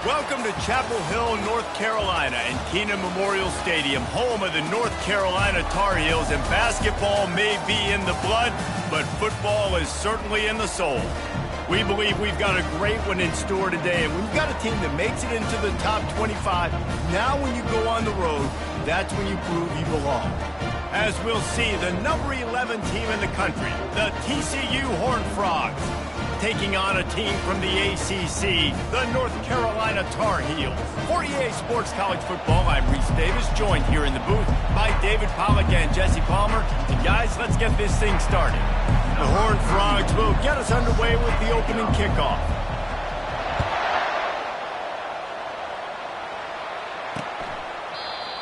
Welcome to Chapel Hill, North Carolina, and Kenan Memorial Stadium, home of the North Carolina Tar Heels. And basketball may be in the blood, but football is certainly in the soul. We believe we've got a great one in store today, and we've got a team that makes it into the top 25. Now when you go on the road, that's when you prove you belong. As we'll see, the number 11 team in the country, the TCU Horned Frogs, taking on a team from the ACC, the North Carolina Tar Heels. For EA Sports College Football, I'm Reese Davis, joined here in the booth by David Pollack and Jesse Palmer. And guys, let's get this thing started. The Horned Frogs will get us underway with the opening kickoff.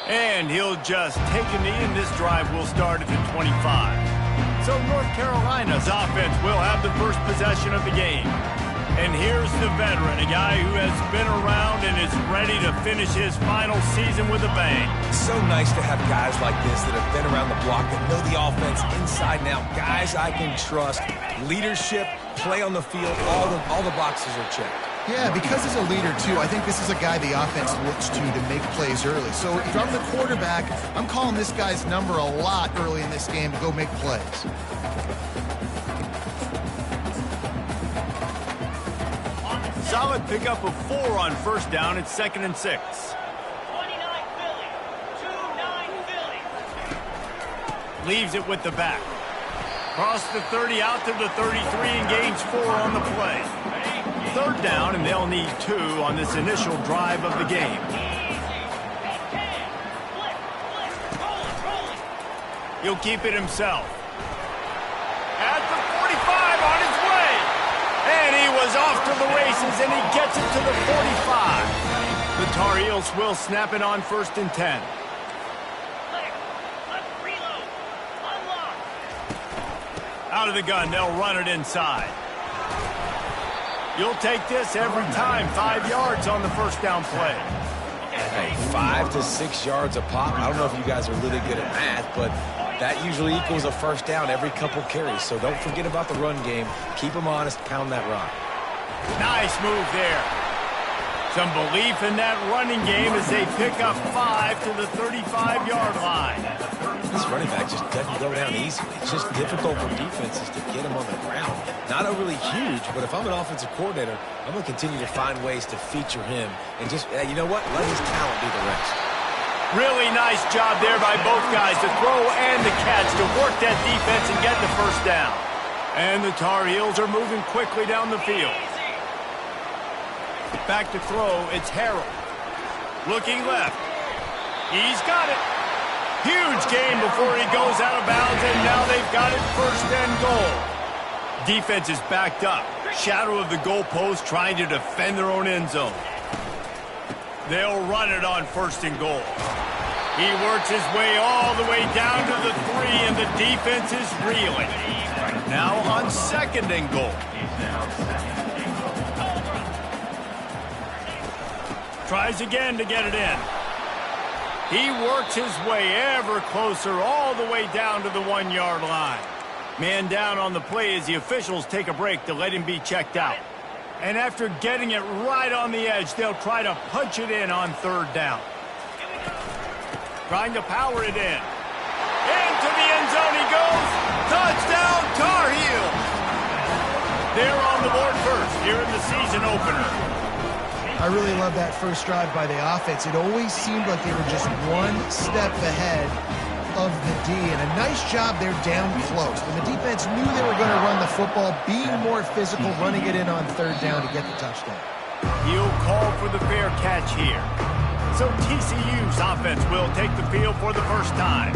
And he'll just take a knee, and this drive will start at the 25. So North Carolina's offense will have the first possession of the game. And here's the veteran, a guy who has been around and is ready to finish his final season with a bang. It's so nice to have guys like this that have been around the block, that know the offense inside and out. Guys I can trust. Leadership, play on the field, all the boxes are checked. Yeah, because he's a leader, too, I think this is a guy the offense looks to make plays early. So if I'm the quarterback, I'm calling this guy's number a lot early in this game to go make plays. Solid pickup of 4 on first down. It's 2nd and 6. 29 Philly. 2-9 Philly. Leaves it with the back. Cross the 30 out to the 33 and gains 4 on the play. 3rd down, and they'll need 2 on this initial drive of the game. He'll keep it himself. At the 45, on his way. And he was off to the races, and he gets it to the 45. The Tar Heels will snap it on 1st and 10. Out of the gun, they'll run it inside. You'll take this every time. 5 yards on the first down play. Hey, 5 to 6 yards a pop. I don't know if you guys are really good at math, but that usually equals a first down every couple carries. So don't forget about the run game. Keep them honest. Pound that rock. Nice move there. Some belief in that running game as they pick up 5 to the 35-yard line. This running back just doesn't go down easy. It's just difficult for defenses to get him on the ground. Not overly huge, but if I'm an offensive coordinator, I'm going to continue to find ways to feature him and just, you know what, let his talent do the rest. Really nice job there by both guys to throw and the catch to work that defense and get the first down. And the Tar Heels are moving quickly down the field. Back to throw, it's Harrell. Looking left. He's got it. Huge gain before he goes out of bounds, and now they've got it 1st and goal. Defense is backed up. Shadow of the goalpost trying to defend their own end zone. They'll run it on 1st and goal. He works his way all the way down to the 3, and the defense is reeling. Now on 2nd and goal. Tries again to get it in. He works his way ever closer all the way down to the 1-yard line. Man down on the play as the officials take a break to let him be checked out. And after getting it right on the edge, they'll try to punch it in on 3rd down. Trying to power it in. Into the end zone he goes. Touchdown, Tar Heels. They're on the board first here in the season opener. I really love that first drive by the offense. It always seemed like they were just one step ahead of the D, and a nice job there down close. When the defense knew they were going to run the football, being more physical, running it in on 3rd down to get the touchdown. He'll call for the fair catch here. So TCU's offense will take the field for the first time.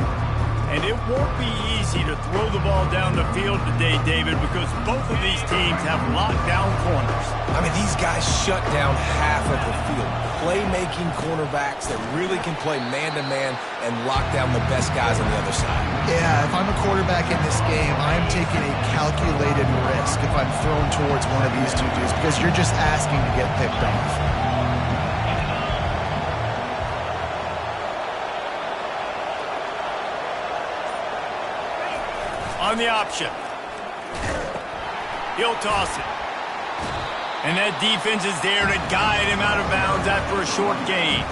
And it won't be easy to throw the ball down the field today, David, because both of these teams have locked down corners. I mean, these guys shut down half of the field. Playmaking cornerbacks that really can play man-to-man and lock down the best guys on the other side. Yeah, if I'm a quarterback in this game, I'm taking a calculated risk if I'm thrown towards one of these two dudes because you're just asking to get picked off. On the option. He'll toss it. And that defense is there to guide him out of bounds after a short gain.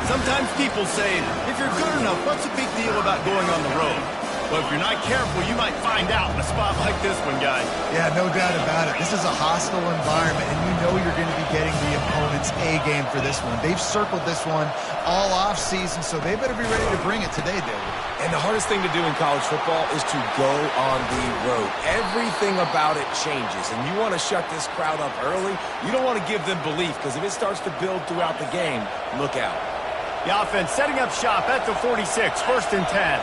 Sometimes people say, if you're good enough, what's the big deal about going on the road? Well, if you're not careful, you might find out in a spot like this one, guys. Yeah, no doubt about it. This is a hostile environment, and you know you're going to be getting the opponent's A game for this one. They've circled this one all off season, so they better be ready to bring it today, David. And the hardest thing to do in college football is to go on the road. Everything about it changes, and you want to shut this crowd up early. You don't want to give them belief, because if it starts to build throughout the game, look out. The offense setting up shop at the 46, 1st and 10.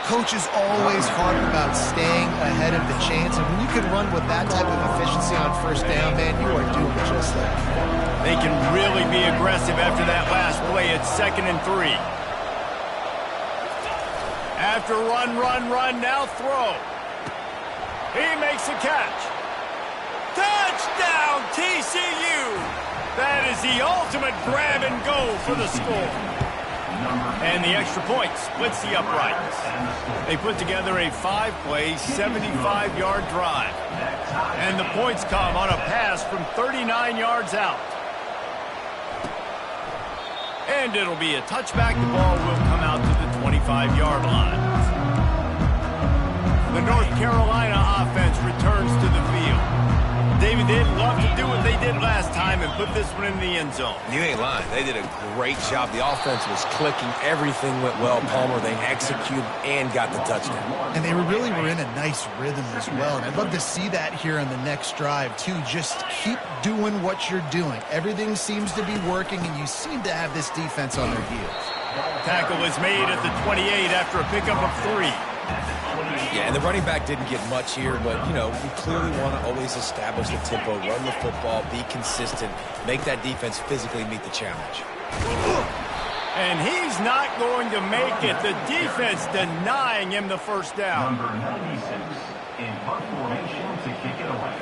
Coaches always harp about staying ahead of the chains, and when you can run with that type of efficiency on 1st down, man, you are doing just that. They can really be aggressive after that last play. It's 2nd and 3. After run, now throw. He makes a catch. Touchdown, TCU! That is the ultimate grab and go for the score. And the extra point splits the uprights. They put together a 5-play, 75-yard drive. And the points come on a pass from 39 yards out. And it'll be a touchback. The ball will come out to the 25-yard line. The North Carolina offense returns to the field. David, they'd love to do what they did last time and put this one in the end zone. You ain't lying. They did a great job. The offense was clicking. Everything went well. Palmer, they executed and got the touchdown. And they really were in a nice rhythm as well. And I'd love to see that here on the next drive, too. Just keep doing what you're doing. Everything seems to be working, and you seem to have this defense on their heels. Tackle is made at the 28 after a pickup of 3. Yeah, and the running back didn't get much here, but, you know, we clearly want to always establish the tempo, run the football, be consistent, make that defense physically meet the challenge. And he's not going to make it. The defense denying him the 1st down. Number 96 in punt formation to kick it away.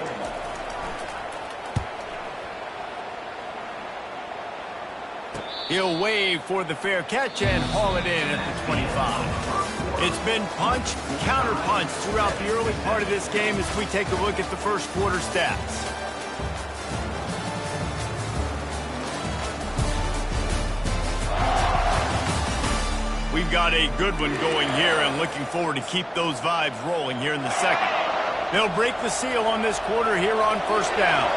He'll wave for the fair catch and haul it in at the 25. It's been punch, counter-punch throughout the early part of this game as we take a look at the first quarter stats. We've got a good one going here and looking forward to keep those vibes rolling here in the second. They'll break the seal on this quarter here on 1st down.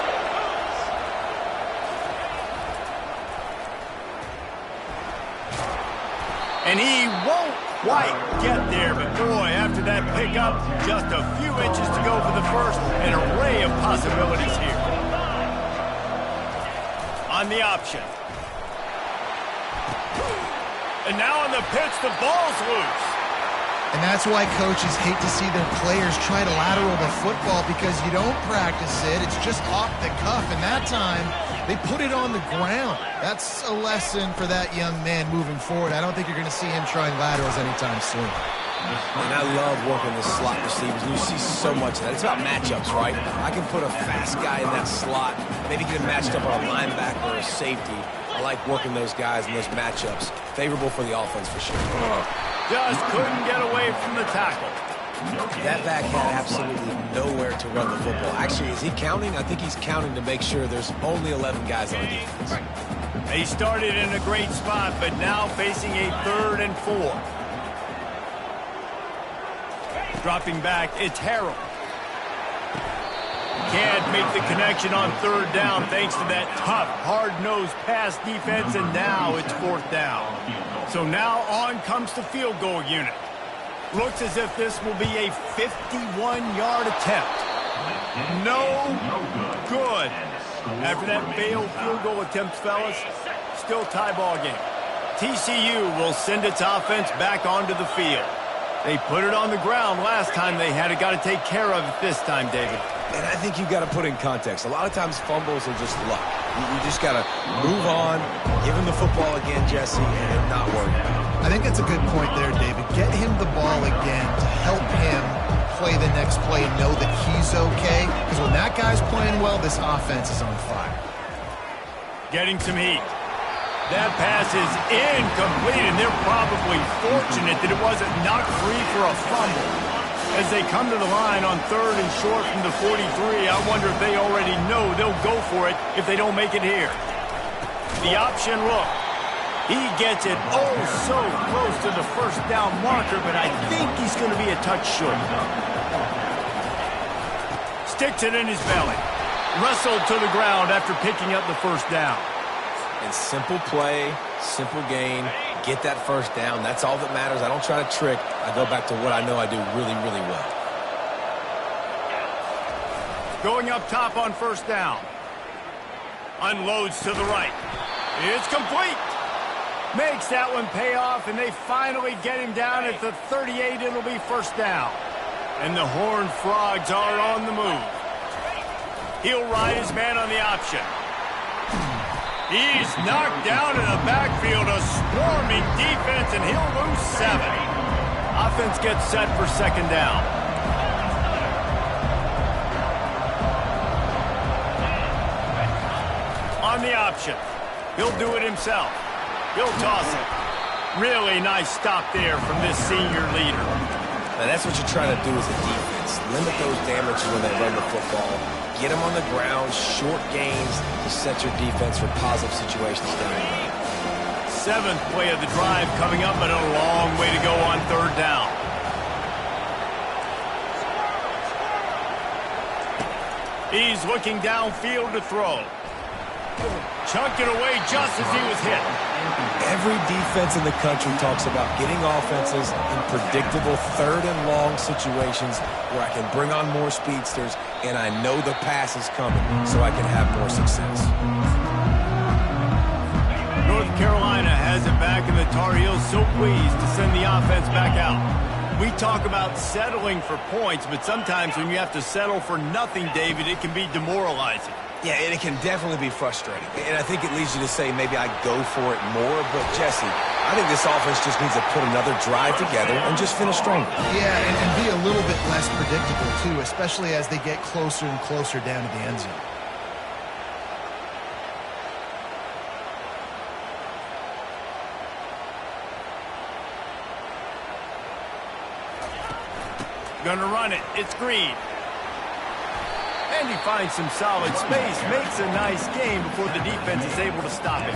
And he won't quite get there, but boy, after that pickup, just a few inches to go for the first, an array of possibilities here. On the option. And now on the pitch, the ball's loose. And that's why coaches hate to see their players try to lateral the football, because you don't practice it. It's just off the cuff, and that time they put it on the ground. That's a lesson for that young man moving forward. I don't think you're going to see him trying laterals anytime soon. And I love working the slot receivers. You see so much of that. It's about matchups, right? I can put a fast guy in that slot, maybe get him matched up on a linebacker or a safety. I like working those guys in those matchups. Favorable for the offense for sure. Just couldn't get away from the tackle. That back had absolutely nowhere to run the football. Actually, is he counting? I think he's counting to make sure there's only 11 guys on defense. They started in a great spot, but now facing a 3rd and 4. Dropping back, it's Harrell. Can't make the connection on 3rd down thanks to that tough, hard-nosed pass defense, and now it's 4th down. So now on comes the field goal unit. Looks as if this will be a 51-yard attempt. No good. After that failed field goal attempt, fellas, still tie ball game. TCU will send its offense back onto the field. They put it on the ground last time they had it. Got to take care of it this time, David. And I think you've got to put in context. A lot of times fumbles are just luck. You just got to move on, give him the football again, Jesse, and not worry about it. I think that's a good point there, David. Get him the ball again to help him play the next play and know that he's okay. Because when that guy's playing well, this offense is on fire. Getting some heat. That pass is incomplete, and they're probably fortunate that it wasn't knocked free for a fumble. As they come to the line on 3rd and short from the 43, I wonder if they already know they'll go for it if they don't make it here. The option look. He gets it oh so close to the first down marker, but I think he's going to be a touch short. Sticks it in his belly. Wrestled to the ground after picking up the first down. And simple play, simple gain, get that first down. That's all that matters. I don't try to trick. I go back to what I know I do really, really well. Going up top on first down. Unloads to the right. It's complete. Makes that one pay off, and they finally get him down at the 38. It'll be first down. And the Horned Frogs are on the move. He'll ride his man on the option. He's knocked down in the backfield, a swarming defense, and he'll lose 7. Offense gets set for second down. On the option. He'll do it himself. He'll toss it. Really nice stop there from this senior leader. Now that's what you're trying to do as a defense. Limit those damages when they run the football. Get them on the ground, short gains to set your defense for positive situations down the road. 7th play of the drive coming up, but a long way to go on 3rd down. He's looking downfield to throw. Chucked it away just as he was hit. Every defense in the country talks about getting offenses in predictable 3rd and long situations where I can bring on more speedsters and I know the pass is coming so I can have more success. North Carolina has it back, and the Tar Heels so pleased to send the offense back out. We talk about settling for points, but sometimes when you have to settle for nothing, David, it can be demoralizing. Yeah, and it can definitely be frustrating. And I think it leads you to say maybe I go for it more. But, Jesse, I think this offense just needs to put another drive together and just finish stronger. Yeah, and be a little bit less predictable, too, especially as they get closer and closer down to the end zone. Gonna run it. It's Green. And he finds some solid space, makes a nice game before the defense is able to stop him.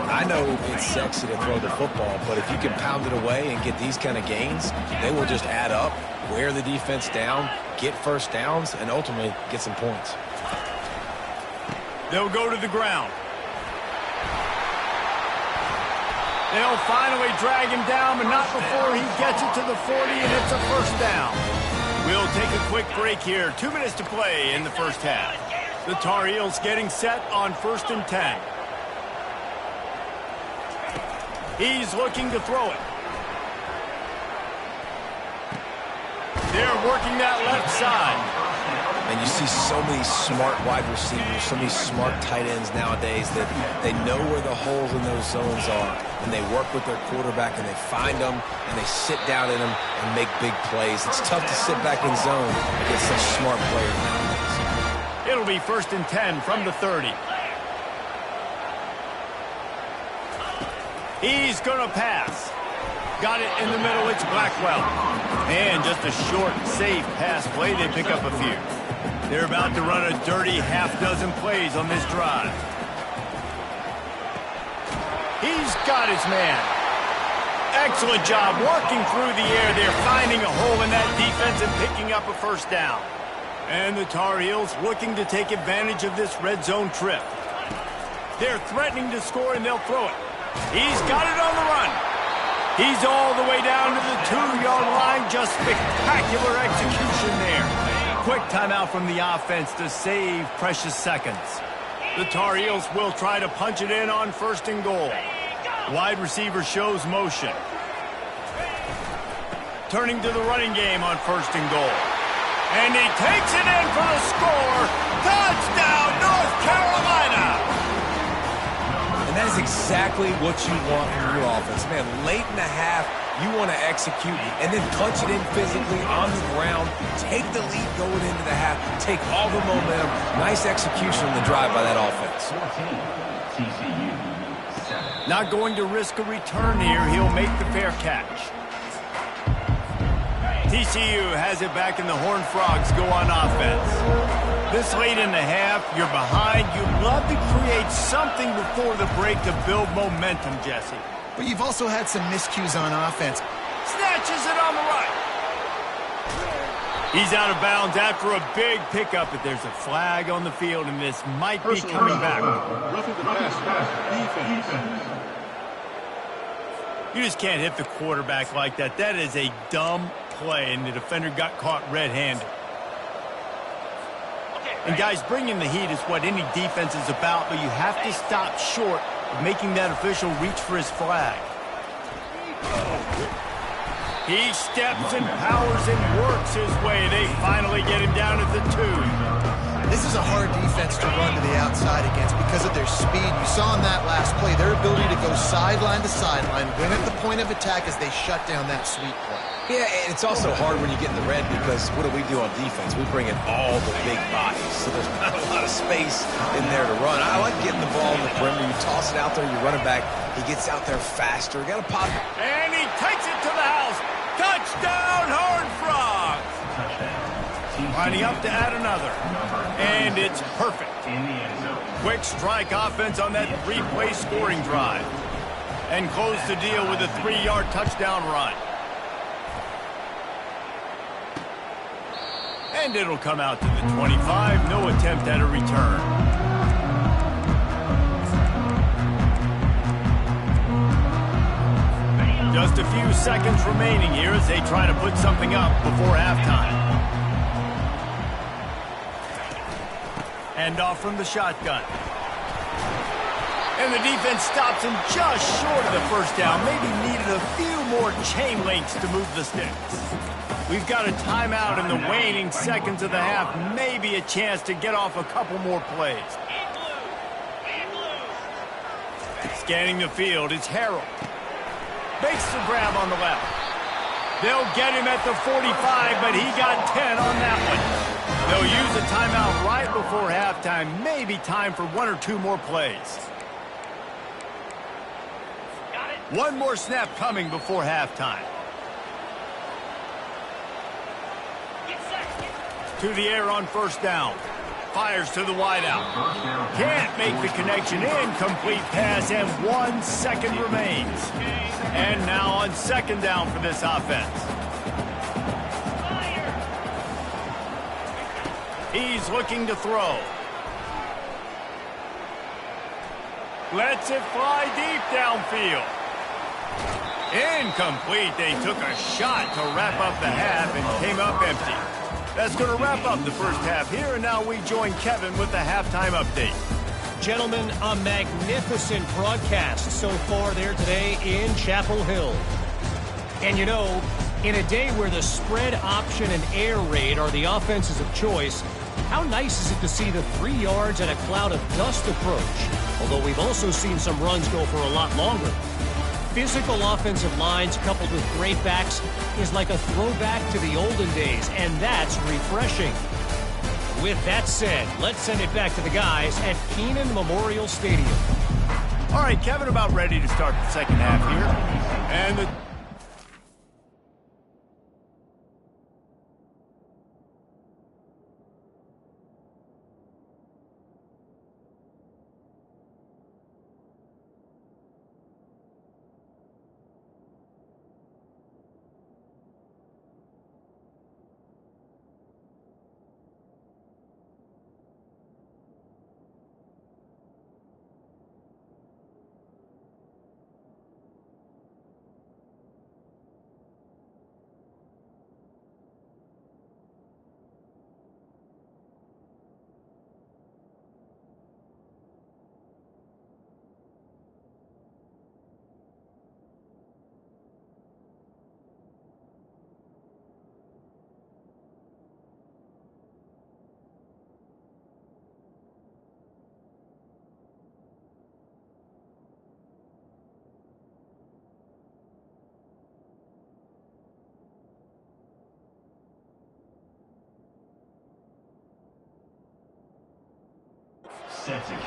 I know it's sexy to throw the football, but if you can pound it away and get these kind of gains, they will just add up, wear the defense down, get first downs, and ultimately get some points. They'll go to the ground. They'll finally drag him down, but not before he gets it to the 40, and it's a first down. We'll take a quick break here. 2 minutes to play in the first half. The Tar Heels getting set on 1st and 10. He's looking to throw it. They're working that left side. And you see so many smart wide receivers, so many smart tight ends nowadays that they know where the holes in those zones are. And they work with their quarterback and they find them and they sit down in them and make big plays. It's tough to sit back in zone against such smart players nowadays. It'll be 1st and 10 from the 30. He's going to pass. Got it in the middle. It's Blackwell. And just a short, safe pass play. They pick up a few. They're about to run a dirty half-dozen plays on this drive. He's got his man. Excellent job working through the air. They're finding a hole in that defense and picking up a first down. And the Tar Heels looking to take advantage of this red zone trip. They're threatening to score, and they'll throw it. He's got it on the run. He's all the way down to the 2-yard line. Just spectacular execution there. Quick timeout from the offense to save precious seconds. The Tar Heels will try to punch it in on 1st and goal. Wide receiver shows motion. Turning to the running game on 1st and goal. And he takes it in for the score. Touchdown, North Carolina! And that is exactly what you want from your offense. Man, late in the half, you want to execute and then punch it in physically on the ground, take the lead going into the half, take all the momentum. Nice execution on the drive by that offense. Not going to risk a return here. He'll make the fair catch. TCU has it back and the Horned Frogs go on offense. This late in the half, you're behind. You'd love to create something before the break to build momentum, Jesse. But you've also had some miscues on offense. Snatches it on the right. He's out of bounds after a big pickup, but there's a flag on the field, and this might be coming back. Roughing the pass. Defense. You just can't hit the quarterback like that. That is a dumb play, and the defender got caught red-handed. And guys, bringing the heat is what any defense is about, but you have to stop short of making that official reach for his flag. He steps and powers and works his way. They finally get him down at the 2. This is a hard defense to run to the outside against because of their speed. You saw in that last play their ability to go sideline to sideline, win at the point of attack as they shut down that sweep play. Yeah, and it's also hard when you get in the red because what do we do on defense? We bring in all the big bodies, so there's not a lot of space in there to run. I like getting the ball in the perimeter. You toss it out there, you run it back. He gets out there faster. Got to pop. And he takes it to the house. Touchdown, Horned Frogs! Lining up to add another. And it's perfect. Quick strike offense on that 3-play scoring drive. And close the deal with a 3-yard touchdown run. And it'll come out to the 25. No attempt at a return. Just a few seconds remaining here as they try to put something up before halftime. Hand off from the shotgun. And the defense stops him just short of the first down. Maybe needed a few more chain links to move the sticks. We've got a timeout in the waning seconds of the half. Maybe a chance to get off a couple more plays. Scanning the field, it's Harold. Makes the grab on the left. They'll get him at the 45, but he got 10 on that one. They'll use a timeout right before halftime. Maybe time for 1 or 2 more plays. One more snap coming before halftime. To the air on first down. Fires to the wideout. Can't make the connection. Incomplete pass, and 1 second remains. And now on second down for this offense. He's looking to throw. Lets it fly deep downfield. Incomplete. They took a shot to wrap up the half and came up empty. That's going to wrap up the first half here, and now we join Kevin with the halftime update. Gentlemen, a magnificent broadcast so far there today in Chapel Hill. And you know, in a day where the spread option and air raid are the offenses of choice, how nice is it to see the 3 yards and a cloud of dust approach? Although we've also seen some runs go for a lot longer. Physical offensive lines coupled with great backs is like a throwback to the olden days, and that's refreshing. With that said, let's send it back to the guys at Kenan Memorial Stadium. All right, Kevin, about ready to start the second half here. And the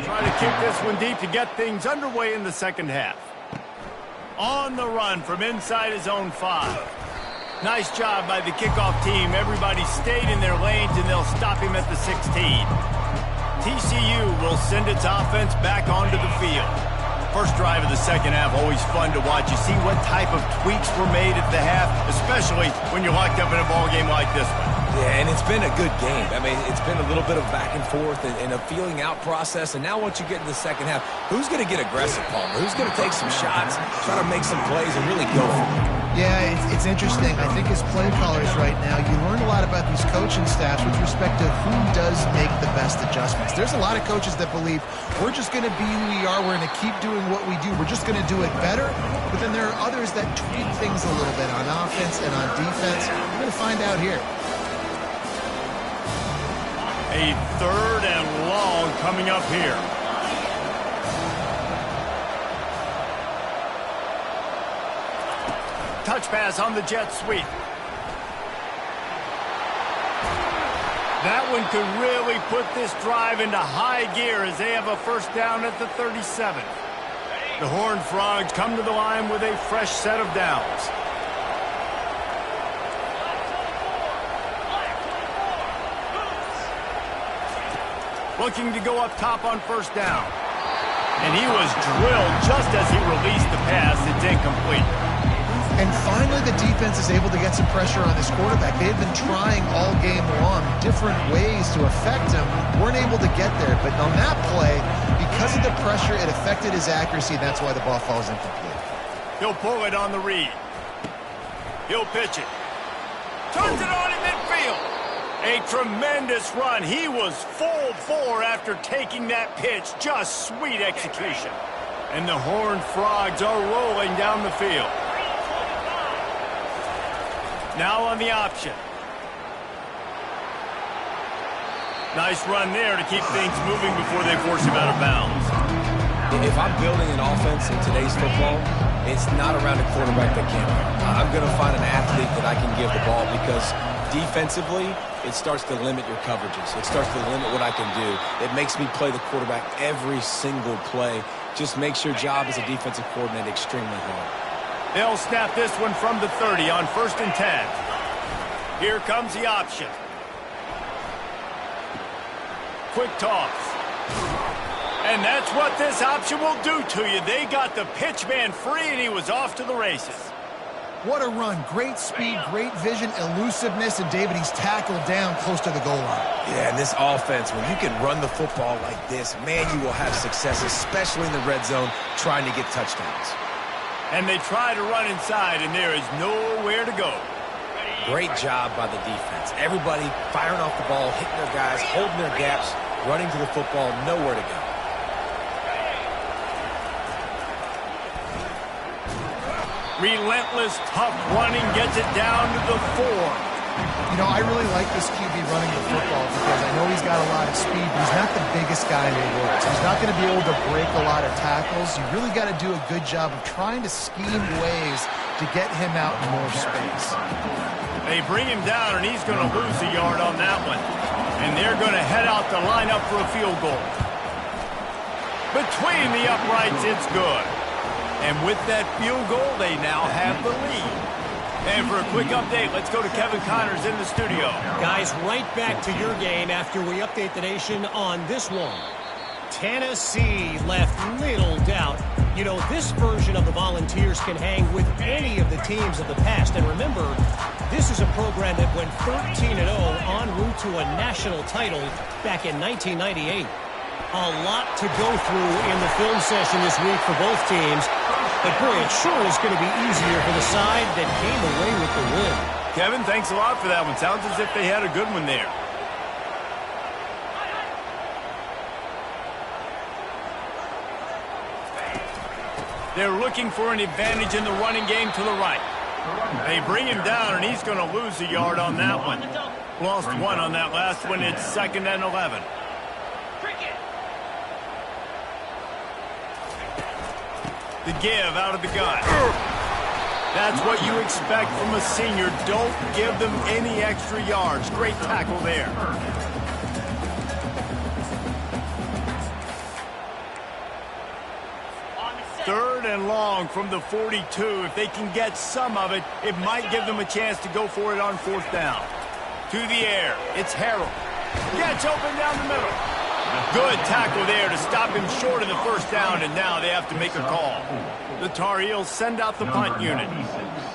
try to kick this one deep to get things underway in the second half. On the run from inside his own 5. Nice job by the kickoff team. Everybody stayed in their lanes, and they'll stop him at the 16. TCU will send its offense back onto the field. First drive of the second half, always fun to watch. You see what type of tweaks were made at the half, especially when you're locked up in a ball game like this one. Yeah, and it's been a good game. I mean, it's been a little bit of back and forth and a feeling out process. And now once you get in the second half, who's going to get aggressive, Palmer? Who's going to take some shots, try to make some plays, and really go for it? Yeah, it's interesting. I think as play callers right now, you learn a lot about these coaching staffs with respect to who does make the best adjustments. There's a lot of coaches that believe we're just going to be who we are. We're going to keep doing what we do. We're just going to do it better. But then there are others that tweak things a little bit on offense and on defense. We're going to find out here. A third and long coming up here. Touch pass on the jet sweep. That one could really put this drive into high gear as they have a first down at the 37. The Horned Frogs come to the line with a fresh set of downs. Looking to go up top on first down. And he was drilled just as he released the pass. It's incomplete. And finally, the defense is able to get some pressure on this quarterback. They had been trying all game long different ways to affect him. Weren't able to get there. But on that play, because of the pressure, it affected his accuracy, and that's why the ball falls incomplete. He'll pull it on the read. He'll pitch it. Turns it on in midfield. A tremendous run. He was full bore after taking that pitch. Just sweet execution. And the Horned Frogs are rolling down the field. Now on the option. Nice run there to keep things moving before they force him out of bounds. If I'm building an offense in today's football, it's not around a quarterback that can't run. I'm going to find an athlete that I can give the ball because defensively, it starts to limit your coverages. It starts to limit what I can do. It makes me play the quarterback every single play. Just makes your job as a defensive coordinator extremely hard. They'll snap this one from the 30 on 1st and 10. Here comes the option. Quick toss. And that's what this option will do to you. They got the pitch man free, and he was off to the races. What a run. Great speed, great vision, elusiveness, and David, he's tackled down close to the goal line. Yeah, and this offense, when you can run the football like this, man, you will have success, especially in the red zone, trying to get touchdowns. And they try to run inside, and there is nowhere to go. Great job by the defense. Everybody firing off the ball, hitting their guys, holding their gaps, running to the football, nowhere to go. Relentless, tough running gets it down to the 4. You know, I really like this QB running the football because I know he's got a lot of speed, but he's not the biggest guy in the world. So he's not going to be able to break a lot of tackles. You really got to do a good job of trying to scheme ways to get him out in more space. They bring him down, and he's going to lose a yard on that one. And they're going to head out to line up for a field goal. Between the uprights, it's good. And with that field goal, they now have the lead. And for a quick update, let's go to Kevin Connors in the studio. Guys, right back to your game after we update the nation on this one. Tennessee left little doubt. You know, this version of the Volunteers can hang with any of the teams of the past. And remember, this is a program that went 13-0 en route to a national title back in 1998. A lot to go through in the film session this week for both teams. But, boy, it sure is going to be easier for the side that came away with the win. Kevin, thanks a lot for that one. Sounds as if they had a good one there. They're looking for an advantage in the running game to the right. They bring him down, and he's going to lose a yard on that one. Lost one on that last one. It's 2nd and 11. The give out of the gun. That's what you expect from a senior. Don't give them any extra yards. Great tackle there. and long from the 42. If they can get some of it, it might give them a chance to go for it on 4th down. To the air, it's Harrell. Gets open down the middle. Good tackle there to stop him short of the 1st down, and now they have to make a call. The Tar Heels send out the punt unit.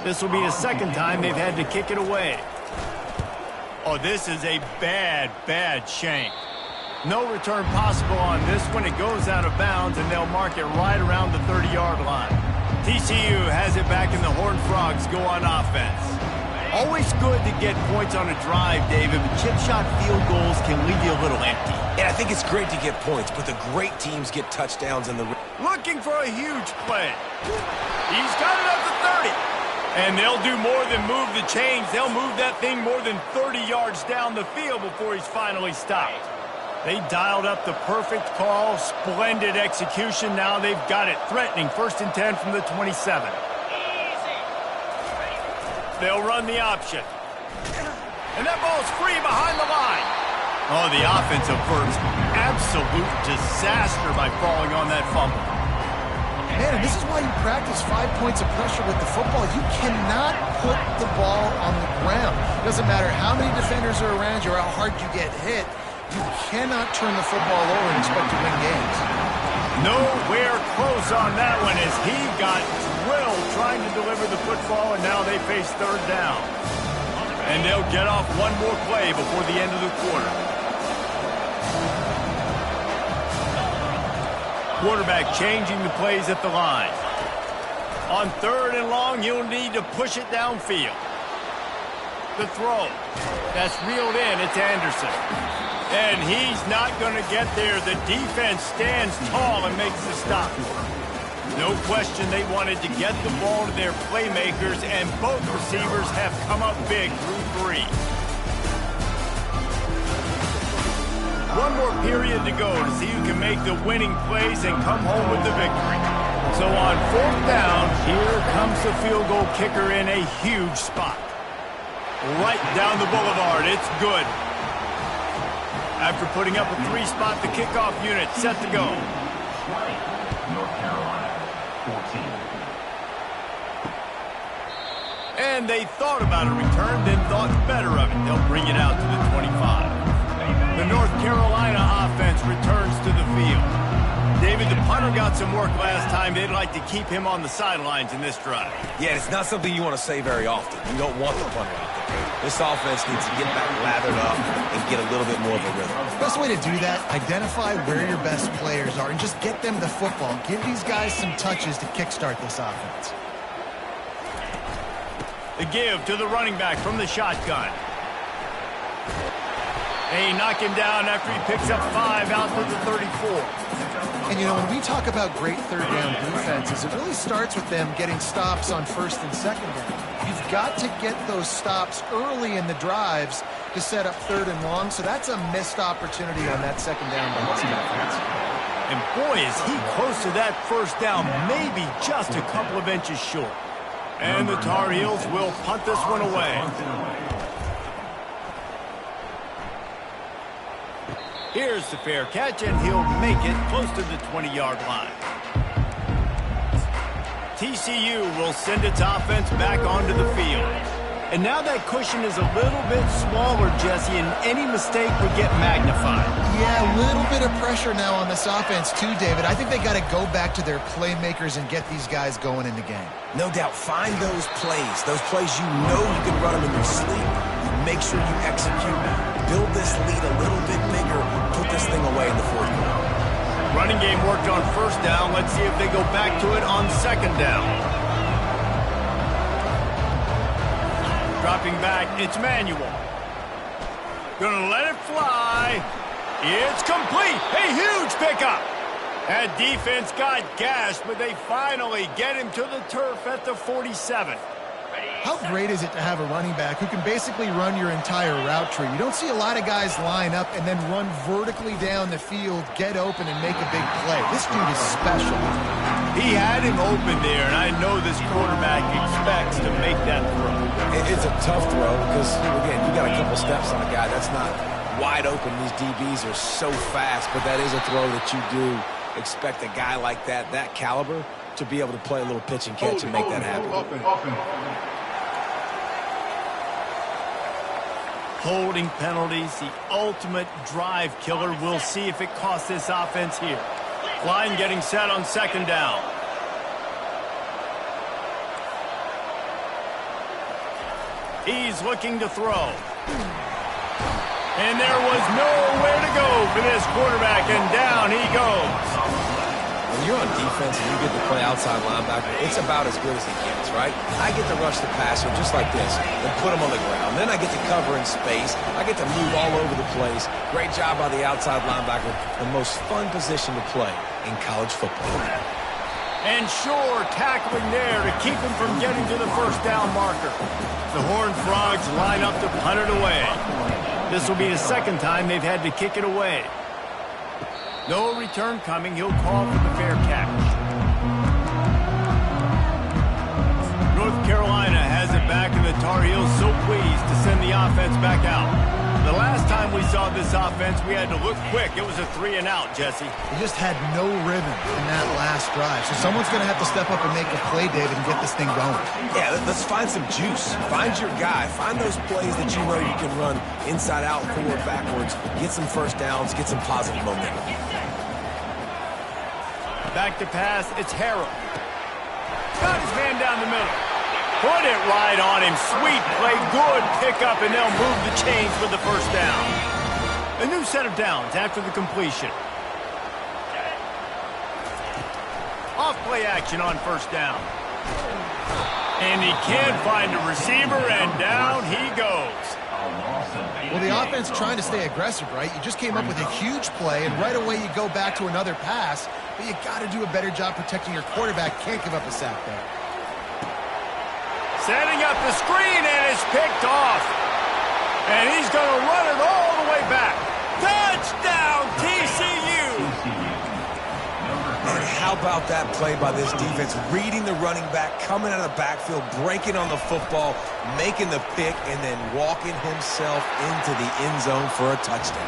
This will be the 2nd time they've had to kick it away. Oh, this is a bad shank. No return possible on this one. It goes out of bounds, and they'll mark it right around the 30-yard line. TCU has it back, and the Horned Frogs go on offense. Always good to get points on a drive, David, but chip shot field goals can leave you a little empty. And I think it's great to get points, but the great teams get touchdowns in the... Looking for a huge play. He's got it up to 30. And they'll do more than move the chains. They'll move that thing more than 30 yards down the field before he's finally stopped. They dialed up the perfect call. Splendid execution. Now they've got it. Threatening 1st and 10 from the 27. They'll run the option. And that ball's free behind the line. Oh, the offense averts absolute disaster by falling on that fumble. Man, and this is why you practice 5 points of pressure with the football. You cannot put the ball on the ground. It doesn't matter how many defenders are around you or how hard you get hit. You cannot turn the football over and expect to win games. Nowhere close on that one as he got drilled trying to deliver the football, and now they face 3rd down. And they'll get off one more play before the end of the quarter. Quarterback changing the plays at the line. On 3rd and long, you'll need to push it downfield. The throw. That's reeled in. It's Anderson. And he's not going to get there. The defense stands tall and makes the stop. No question they wanted to get the ball to their playmakers, and both receivers have come up big through 3. One more period to go to see who can make the winning plays and come home with the victory. So on 4th down, here comes the field goal kicker in a huge spot. Right down the boulevard. It's good. After putting up a 3-spot, the kickoff unit set to go. North Carolina, 14. And they thought about a return, then thought better of it. They'll bring it out to the 25. The North Carolina offense returns to the field. David, the punter got some work last time. They'd like to keep him on the sidelines in this drive. Yeah, it's not something you want to say very often. You don't want the punter out there. This offense needs to get back lathered up and get a little bit more of a rhythm. Best way to do that, identify where your best players are and just get them the football. Give these guys some touches to kickstart this offense. The give to the running back from the shotgun. They knock him down after he picks up 5 out to the 34. And, you know, when we talk about great 3rd down defenses, it really starts with them getting stops on 1st and 2nd down. You've got to get those stops early in the drives to set up 3rd and long, so that's a missed opportunity on that 2nd down by this defense. And boy, is he close to that 1st down, maybe just a couple of inches short. And the Tar Heels will punt this one away. Here's the fair catch, and he'll make it close to the 20-yard line. TCU will send its offense back onto the field. And now that cushion is a little bit smaller, Jesse, and any mistake would get magnified. Yeah, a little bit of pressure now on this offense too, David. I think they got to go back to their playmakers and get these guys going in the game. No doubt, find those plays you know you can run them in your sleep. Make sure you execute. Build this lead a little bit bigger. Put this thing away in the 4th quarter. Running game worked on 1st down. Let's see if they go back to it on 2nd down. Dropping back, it's Manuel. Gonna let it fly. It's complete. A huge pickup. That defense got gashed, but they finally get him to the turf at the 47. How great is it to have a running back who can basically run your entire route tree? You don't see a lot of guys line up and then run vertically down the field, get open, and make a big play. This dude is special. He had him open there, and I know this quarterback expects to make that throw. It's a tough throw because, again, you got a couple steps on a guy. That's not wide open. These DBs are so fast, but that is a throw that you do expect a guy like that caliber, to be able to play a little pitch and catch and make that happen. Holding penalties, the ultimate drive killer. We'll see if it costs this offense here. Line getting set on second down. He's looking to throw. And there was nowhere to go for this quarterback, and down he goes. When you're on defense and you get to play outside linebacker, it's about as good as it gets, right? I get to rush the passer just like this and put him on the ground. Then I get to cover in space. I get to move all over the place. Great job by the outside linebacker. The most fun position to play in college football. And sure, tackling there to keep him from getting to the first down marker. The Horned Frogs line up to punt it away. This will be the second time they've had to kick it away. No return coming. He'll call for the fair catch. North Carolina has it back, and the Tar Heels so pleased to send the offense back out. The last time we saw this offense, we had to look quick. It was a 3-and-out, Jesse. They just had no rhythm in that last drive. So someone's going to have to step up and make a play, David, and get this thing going. Yeah, let's find some juice. Find your guy. Find those plays that you know you can run inside out, forward, backwards. Get some first downs. Get some positive momentum. Back to pass. It's Harrell. Got his man down the middle. Put it right on him. Sweet play. Good pickup, and they'll move the chains with the first down. A new set of downs after the completion. Off play action on first down. And he can't find a receiver, and down he goes. Well, the offense trying to stay aggressive, right? You just came up with a huge play, and right away you go back to another pass, but you got to do a better job protecting your quarterback. Can't give up a sack there. Setting up the screen, and it's picked off. And he's going to run it all the way back. Touchdown, TCU! And how about that play by this defense? Reading the running back, coming out of the backfield, breaking on the football, making the pick, and then walking himself into the end zone for a touchdown.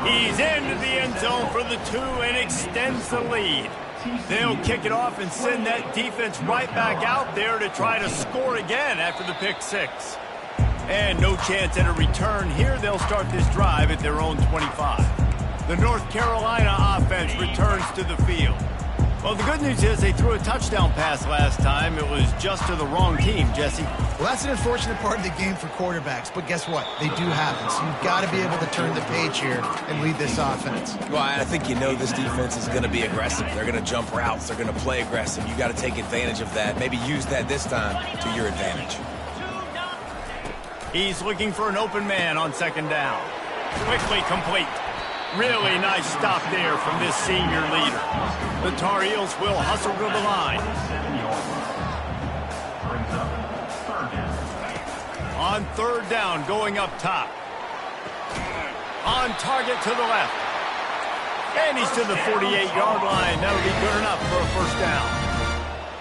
He's into the end zone for the 2 and extends the lead. They'll kick it off and send that defense right back out there to try to score again after the pick 6. And no chance at a return here. They'll start this drive at their own 25. The North Carolina offense returns to the field. Well, the good news is they threw a touchdown pass last time. It was just to the wrong team, Jesse. Well, that's an unfortunate part of the game for quarterbacks, but guess what? They do happen, so you've got to be able to turn the page here and lead this offense. Well, I think you know this defense is going to be aggressive. They're going to jump routes. They're going to play aggressive. You got to take advantage of that. Maybe use that this time to your advantage. He's looking for an open man on second down. Quickly complete. Really nice stop there from this senior leader. The Tar Heels will hustle to the line. On third down, going up top. On target to the left. And he's to the 48-yard line. That'll be good enough for a first down.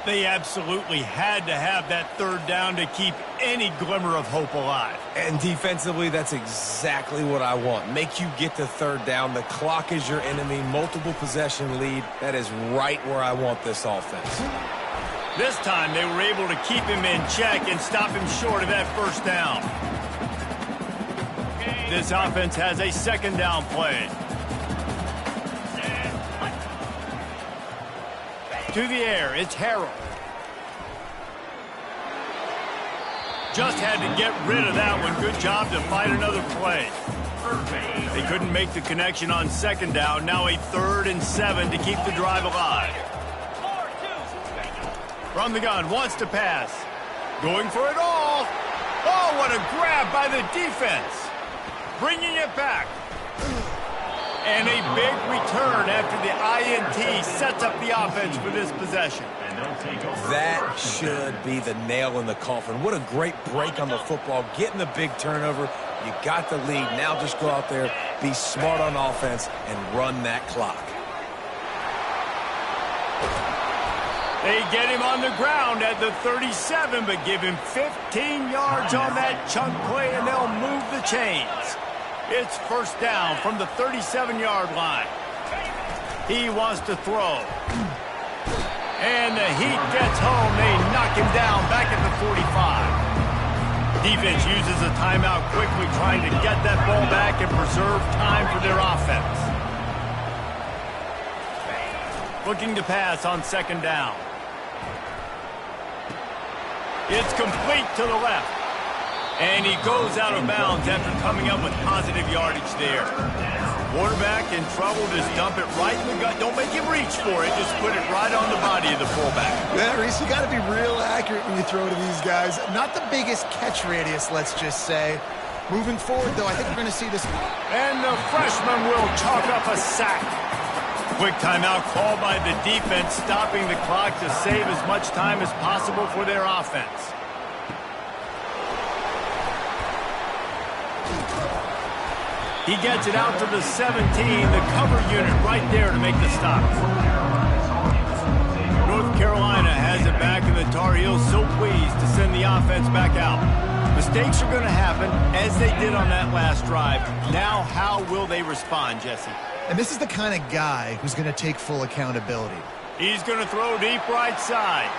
They absolutely had to have that third down to keep any glimmer of hope alive. And defensively, that's exactly what I want. Make you get the third down. The clock is your enemy. Multiple possession lead. That is right where I want this offense. This time they were able to keep him in check and stop him short of that first down. This offense has a second down play. To the air, it's Harrell. Just had to get rid of that one. Good job to find another play. They couldn't make the connection on second down. Now a 3rd and 7 to keep the drive alive. From the gun, wants to pass. Going for it all. Oh, what a grab by the defense. Bringing it back. And a big return after the INT sets up the offense for this possession. That should be the nail in the coffin. What a great break on the football. Getting the big turnover. You got the lead. Now just go out there, be smart on offense, and run that clock. They get him on the ground at the 37, but give him 15 yards on that chunk play, and they'll move the chains. It's first down from the 37-yard line. He wants to throw. And the heat gets home. They knock him down back at the 45. Defense uses a timeout quickly, trying to get that ball back and preserve time for their offense. Looking to pass on second down. It's complete to the left. And he goes out of bounds after coming up with positive yardage there. Quarterback in trouble, just dump it right in the gut. Don't make him reach for it. Just put it right on the body of the fullback. Yeah, Reese, you got to be real accurate when you throw to these guys. Not the biggest catch radius, let's just say. Moving forward, though, I think we're going to see this. And the freshman will chalk up a sack. Quick timeout called by the defense, stopping the clock to save as much time as possible for their offense. He gets it out to the 17, the cover unit right there to make the stop. North Carolina has it back, and the Tar Heels so pleased to send the offense back out. Mistakes are going to happen, as they did on that last drive. Now, how will they respond, Jesse? And this is the kind of guy who's going to take full accountability. He's going to throw deep right side.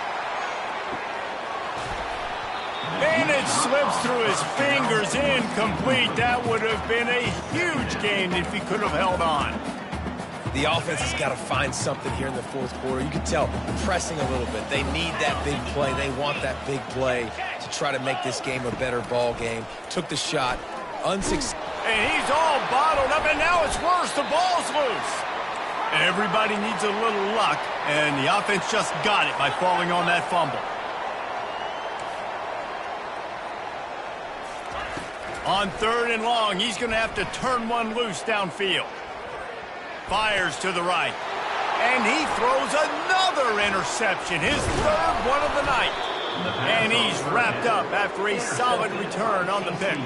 And it slips through his fingers, incomplete. That would have been a huge gain if he could have held on. The offense has got to find something here in the fourth quarter. You can tell pressing a little bit. They need that big play. They want that big play to try to make this game a better ball game. Took the shot, unsuccessful. And he's all bottled up, and now it's worse. The ball's loose. Everybody needs a little luck, and the offense just got it by falling on that fumble. On third and long, he's going to have to turn one loose downfield. Fires to the right. And he throws another interception, his third one of the night. And he's wrapped up after a solid return on the pick.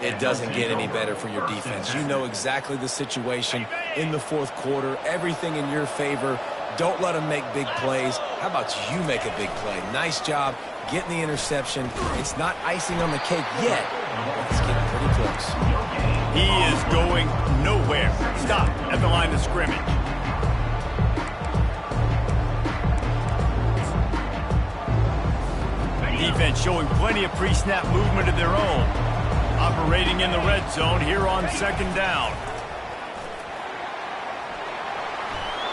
It doesn't get any better for your defense. You know exactly the situation in the fourth quarter. Everything in your favor. Don't let them make big plays. How about you make a big play? Nice job getting the interception. It's not icing on the cake yet, but it's getting pretty close. He is going nowhere. Stop at the line of scrimmage. Defense showing plenty of pre-snap movement of their own. Operating in the red zone here on second down.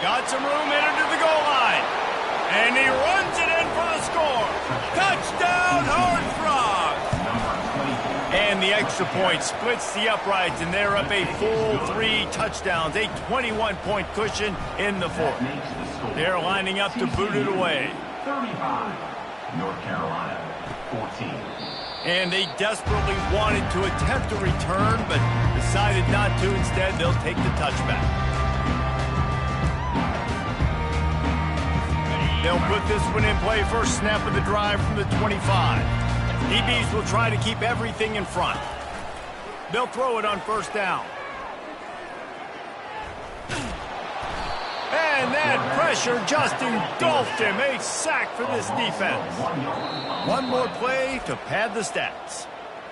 Got some room headed to the goal line. And he runs it in for the score. Touchdown, Horned Frogs! And the extra point splits the uprights, and they're up a full 3 touchdowns. A 21-point cushion in the fourth. They're lining up to boot it away. 35, North Carolina, 14. And they desperately wanted to attempt a return, but decided not to. Instead, they'll take the touchback. They'll put this one in play. First snap of the drive from the 25. DBs will try to keep everything in front. They'll throw it on first down. And that pressure just engulfed him. A sack for this defense. One more play to pad the stats.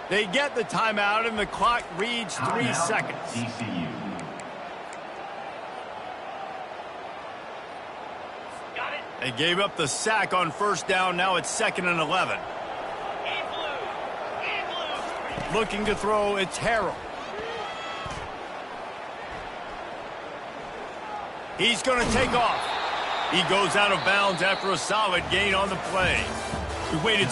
They get the timeout, and the clock reads 3 seconds. TCU. They gave up the sack on first down. Now it's 2nd and 11. Looking to throw, it's Harrell. He's going to take off. He goes out of bounds after a solid gain on the play. We waited